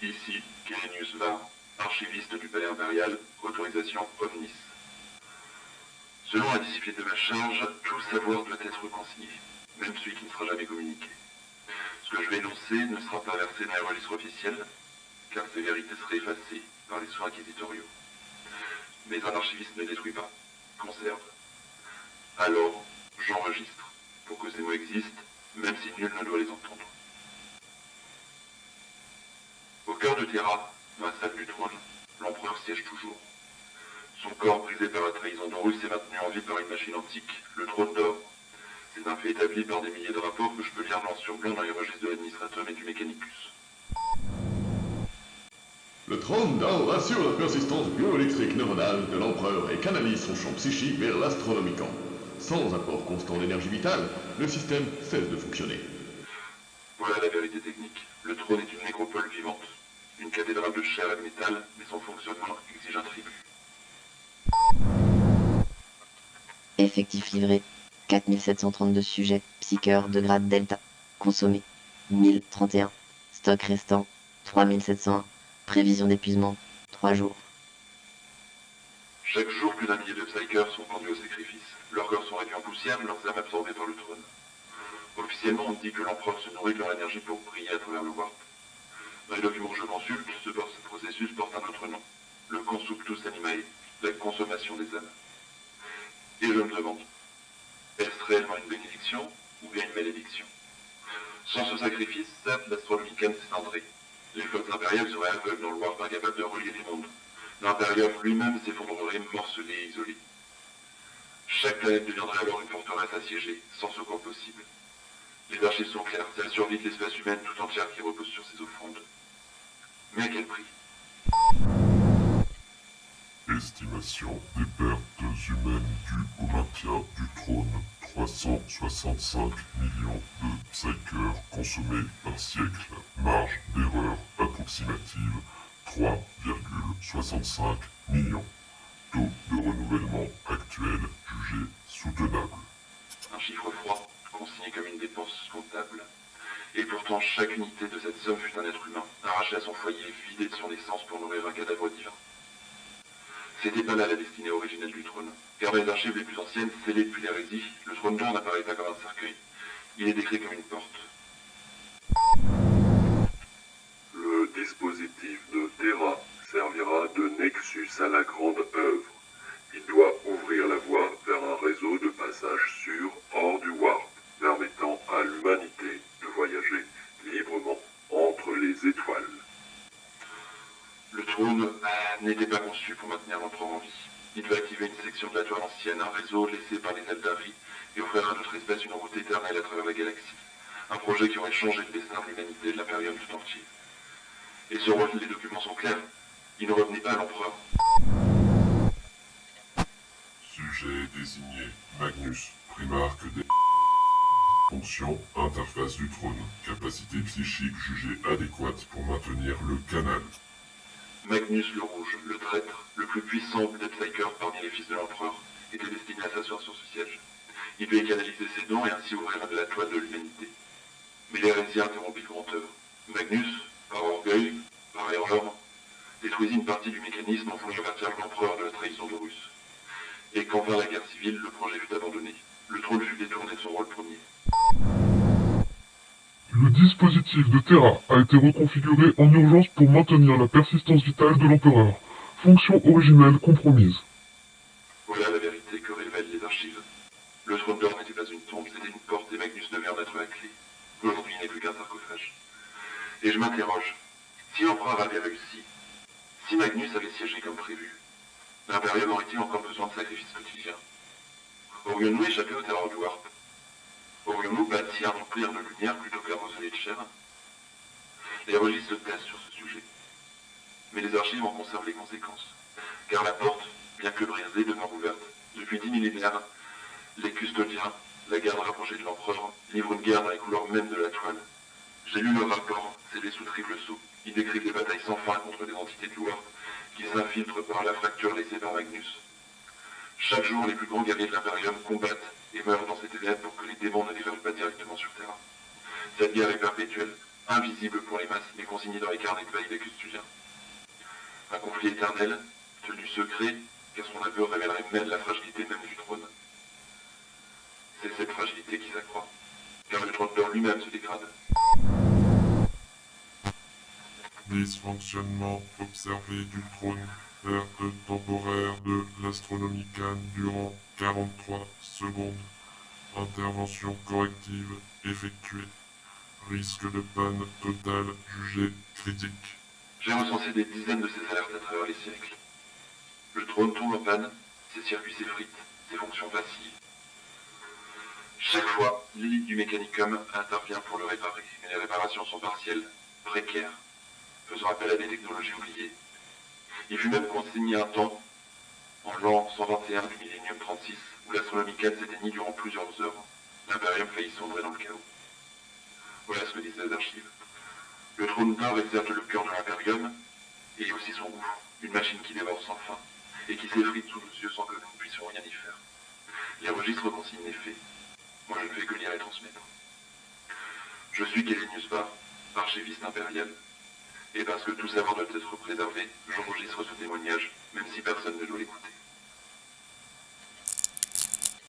Ici, Kelenius Var, archiviste du palais impérial, autorisation Omnis. Selon la discipline de ma charge, tout savoir doit être consigné, même celui qui ne sera jamais communiqué. Ce que je vais énoncer ne sera pas versé dans les registres officiels, car ces vérités seraient effacées par les soins inquisitoriaux. Mais un archiviste ne détruit pas, conserve. Alors, j'enregistre, pour que ces mots existent, même si nul ne doit les entendre. Au cœur de Terra, dans la salle du trône, l'empereur siège toujours. Son corps brisé par la trahison d'Horus est maintenu en vie par une machine antique, le trône d'or. C'est un fait établi par des milliers de rapports que je peux lire blanc sur blanc dans les registres de l'administrateur et du Mechanicus. Le trône d'or assure la persistance bioélectrique neuronale de l'empereur et canalise son champ psychique vers l'astronomicon. Sans apport constant d'énergie vitale, le système cesse de fonctionner. Voilà la vérité technique. Le trône est une nécropole vivante. Une cathédrale de chair et de métal, mais son fonctionnement exige un tribut. Effectif livré. 4732 sujets, psycheurs de grade delta. Consommé. 1031. Stock restant. 3701. Prévision d'épuisement. 3 jours. Chaque jour, plus d'un millier de psychers sont pendus au sacrifice. Leurs corps sont réduits en poussière, leurs âmes absorbées par le trône. Officiellement, on dit que l'empereur se nourrit de leur énergie pour briller à travers le warp. Dans les documents que je consulte, ce processus porte un autre nom. Le consumtus animae, la consommation des âmes. Et je me demande, est-ce réellement une bénédiction ou bien une malédiction? Sans ce sacrifice, certes, l'astronomicane s'éteindrait. Les flottes impériales seraient aveugles dans le warp, incapables de relier les mondes. L'impérium lui-même s'effondrerait, morcelé et isolé. Chaque planète deviendrait alors une forteresse assiégée, sans secours possible. Les archives sont claires, c'est la survie de l'espèce humaine tout entière qui repose sur ces offrandes. Mais à quel prix? Estimation des pertes humaines dues au maintien du trône. 365 millions de psychers consommés par siècle. Marge d'erreur approximative 3,65 millions. Taux de renouvellement actuel jugé soutenable. Un chiffre froid, consigné comme une dépense comptable. Et pourtant, chaque unité de cette somme fut un être humain, arraché à son foyer, vidé de son essence pour nourrir un cadavre divin. C'était pas là la destinée originelle du trône. Car dans les archives les plus anciennes, scellées depuis l'hérésie, le trône d'or n'apparaît pas comme un cercueil. Il est décrit comme une porte. Le dispositif de Terra servira de nexus à la grande œuvre. Il doit ouvrir la voie vers un réseau de passage sûr hors du warp, permettant à l'humanité de voyager librement entre les étoiles. Le trône n'était pas conçu pour maintenir l'empereur en vie. Il devait activer une section de la toile ancienne, un réseau laissé par les Eldari, et offrir à notre espèce une route éternelle à travers la galaxie. Un projet qui aurait changé le destin de l'humanité et de l'Imperium tout entier. Et ce rôle, les documents sont clairs. Il ne revenait pas à l'empereur. Sujet désigné Magnus, primarque des... Fonction, interface du trône. Capacité psychique jugée adéquate pour maintenir le canal. Magnus le Rouge, le traître, le plus puissant des Psychers parmi les fils de l'empereur, était destiné à s'asseoir sur ce siège. Il devait canaliser ses dons et ainsi ouvrir la toile de l'humanité. Mais l'hérésie interrompit le grand œuvre. Magnus, par orgueil, par erreur, détruisit une partie du mécanisme en voulant avertir l'empereur de la trahison d'Horus. Et quand vint la guerre civile, le projet fut abandonné. Le trône fut détourné de son rôle premier. Le dispositif de Terra a été reconfiguré en urgence pour maintenir la persistance vitale de l'empereur. Fonction originelle compromise. Voilà la vérité que révèlent les archives. Le trône d'or n'était pas une tombe, c'était une porte et Magnus devait en être la clé. Aujourd'hui, il n'est plus qu'un sarcophage. Et je m'interroge, si l'empereur avait réussi, si Magnus avait siégé comme prévu, l'Imperium aurait-il encore besoin de sacrifices quotidiens? Aurions-nous échappé au terreur du warp? Aurions-nous bâti un empire de lumière plutôt qu'un mausolée de chair? Les registres se taisent sur ce sujet. Mais les archives en conservent les conséquences. Car la porte, bien que brisée, demeure ouverte. Depuis 10 millénaires, les custodiens, la garde rapprochée de l'empereur, livrent une guerre dans les couleurs mêmes de la toile. J'ai lu leur rapport, scellé sous triple sceau. Ils décrivent des batailles sans fin contre des entités du warp qui s'infiltrent par la fracture laissée par Magnus. Chaque jour, les plus grands guerriers de l'Imperium combattent et meurent dans ces ténèbres pour que les démons ne déferlent pas directement sur Terra. Cette guerre est perpétuelle, invisible pour les masses, mais consigné dans les carnets de veille des custudiens. Un conflit éternel, tenu secret, car son aveu révélerait même la fragilité même du trône. C'est cette fragilité qui s'accroît, car le trône d'or lui-même se dégrade. Dysfonctionnement observé du trône. Perte temporaire de l'Astronomicon durant 43 secondes. Intervention corrective effectuée. Risque de panne totale jugé critique. J'ai recensé des dizaines de ces alertes à travers les siècles. Le trône tombe en panne, ses circuits s'effritent, ses fonctions vacillent. Chaque fois, l'élite du Mécanicum intervient pour le réparer, mais les réparations sont partielles, précaires, faisant appel à des technologies oubliées. Il fut même consigné un temps, en l'an 121 du millénium 36, où l'Astronomicon s'éteignit durant plusieurs heures. L'Imperium faillit sombrer dans le chaos. Voilà ce que disent les archives. Le trône d'or exerce le cœur de l'Imperium, et aussi son gouffre, une machine qui dévore sans fin, et qui s'effrite sous nos yeux sans que nous ne puissions rien y faire. Les registres consignent les faits. Moi je ne fais que lire et transmettre. Je suis Kelenius Var, archiviste impérial, et parce que tout savoir doit être préservé, j'enregistre ce témoignage, même si personne ne doit l'écouter.